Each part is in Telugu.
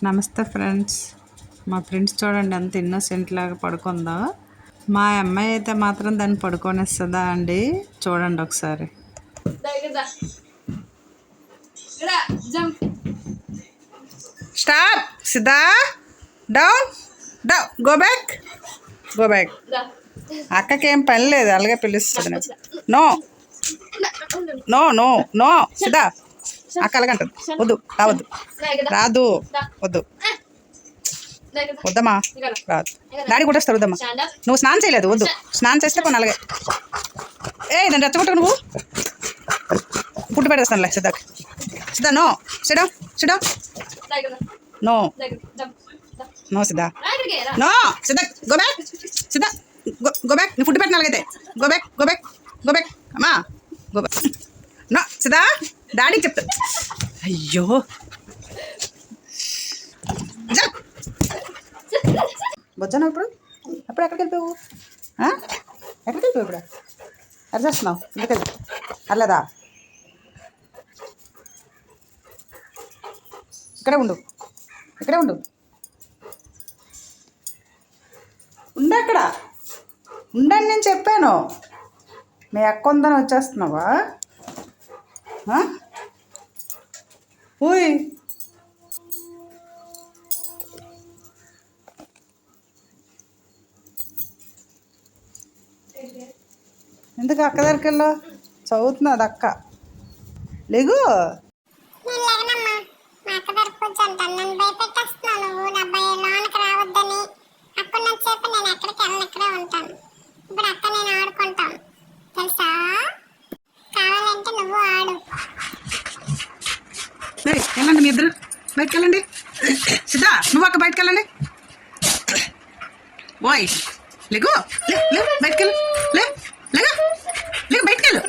నమస్తే ఫ్రెండ్స్. మా ఫ్రెండ్స్ చూడండి ఎంత ఇన్నోసెంట్ లాగా పడుకుందో. మా అమ్మాయి అయితే మాత్రం దాన్ని పడుకోనిస్తుందా అండి? చూడండి ఒకసారి. Stop, Siddha, down, down, go back, go back. అక్కకేం పని లేదు, అలాగే పిలుస్తుంది. No no no no, Siddha, అక్క అలాగంటది. వద్దు, రావద్దు, రాదు, వద్దు, వద్దమ్మా, రాదు. డాడీ కొట్టేస్తారు, వద్దమ్మా. నువ్వు స్నానం చేయలేదు, వద్దు. స్నానం చేస్తే కొన్ని అలాగే. దాన్ని రెచ్చగొట్టు, నువ్వు పుట్టు పెట్టేస్తానులే. సిద్ధాకి, Siddha, no, Siddha, Siddha, no no, Siddha, no, Siddha, go back, Siddha, go back. నీ ఫుడ్ పెట్టిన అలాగైతే go back, go back, go back, అమ్మా, గో బ్యాక్. నో, సిద్ధా, డాడీకి చెప్తా. అయ్యో, వచ్చాను ఇప్పుడు. అప్పుడు ఎక్కడికి వెళ్ళిపోయావు? ఎక్కడికి వెళ్ళిపోయావు ఇప్పుడు? అది చేస్తున్నావు ఎందుకెళ్ళి అర్లేదా? ఇక్కడే ఉండు, ఇక్కడే ఉండు, ఉండు, అక్కడ ఉండని నేను చెప్పాను. మీ అక్క ఉందని వచ్చేస్తున్నావా? ఓయ్, ఎందుకు అక్క దగ్గరికి వెళ్ళా? చదువుతున్నది అక్క. లేగు, వెళ్ళండి మీ ఇద్దరు, బయటకు వెళ్ళండి. సిద్ధా, నువ్వు అక్క బయటకు వెళ్ళండి. ఓయ్, లేగు, బయటకు వెళ్ళు, లేగా, బయటకు వెళ్ళు.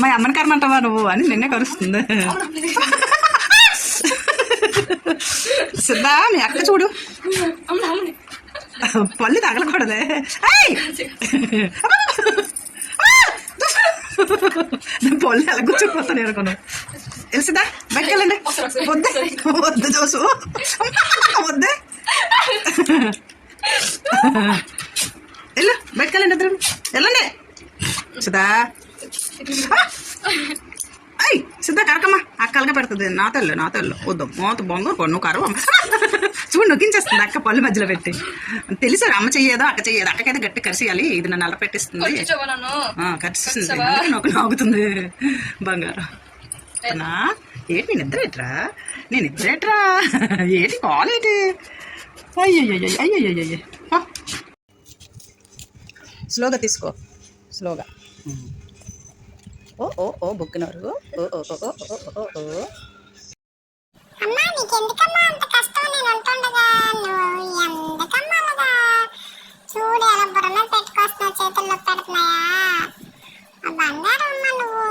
మా అమ్మని కరమంటావా నువ్వు అని నిన్నే కరుస్తుంది. సిద్ధా, మీ అక్క చూడు, పళ్ళు తగలకూడదే. పళ్ళు ఎలా కూర్చోపోతాను అనుకున్నావు. సిద్ధా, బయటకు వెళ్ళండి. వద్దే, వద్దు చూసు, వద్దే, వెళ్ళు, బయటకు వెళ్ళండి ఇద్దరు, వెళ్ళండి. సిద్ధా, అయ్ సిద్ధా, కరకమ్మా, అక్కలుగా పెడుతుంది. నా తల్లు వద్దు, మోత బొంగ కొన్ను కరవ. చూడు, నొక్కించేస్తుంది అక్క పళ్ళు మధ్యలో పెట్టి. తెలుసు అమ్మ చెయ్యేదో అక్క చెయ్యేదో. అక్కకైతే గట్టి కరిసేయాలి, ఇది నన్ను అల్ల పెట్టిస్తుంది, కరిస్తుంది, నొక్కు నాగుతుంది బంగారం. ఏంటి నేను నిద్రేట్రా, ఏంటి కాలేటి? అయ్యయ్యయ్యయ్యయ్యయ్య, స్లోగా తీసుకో, స్లోగా. ఓ ఓ ఓ బుక్కినారు. ఓ ఓ ఓ ఓ ఓ ఓ. చూడు ఎలా బుర్రన పెట్టుకొస్తున్నావు, చేతుల్లో పెడుతున్నాయా? ఆ బంగారం అమ్మ నువ్వు,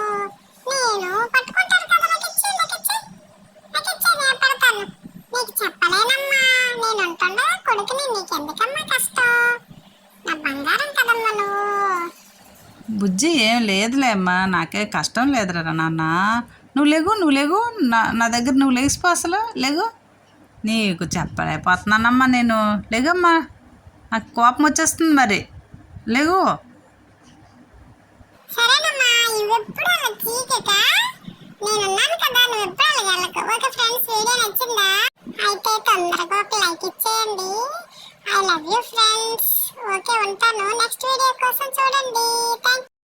నేను పట్టుకుంటాను కదా, నేను పెడతాను. నీకు చెప్పలేనమ్మా, నేను ఉంటుండగా కొడుకుని, నీకెందుకమ్మా కష్టం? నా బంగారం కదమ్మా నువ్వు. బుజ్జి, ఏం లేదులే అమ్మా, నాకే కష్టం లేదురా నాన్న. నువ్వు లేగు, నా దగ్గర నువ్వు లేచిపో, అసలు లేగు. నీకు చెప్పలేకపోతున్నానమ్మా నేను. లేగమ్మా, నాకు కోపం వచ్చేస్తుంది మరి. లేగు. సరేనమ్మా, ఇవెప్పుడు అలా చీకట, నేనున్నాను కదా, నువ్వు ఎప్పుడు అలా వెళ్ళకు. ఓకే ఫ్రెండ్స్, వీడియో నచ్చిందా? అయితే తొందరగా ఒక లైక్ ఇచ్చేయండి. I love you friends. Okay, ఉంటాను. నెక్స్ట్ వీడియో కోసం చూడండి. థ్యాంక్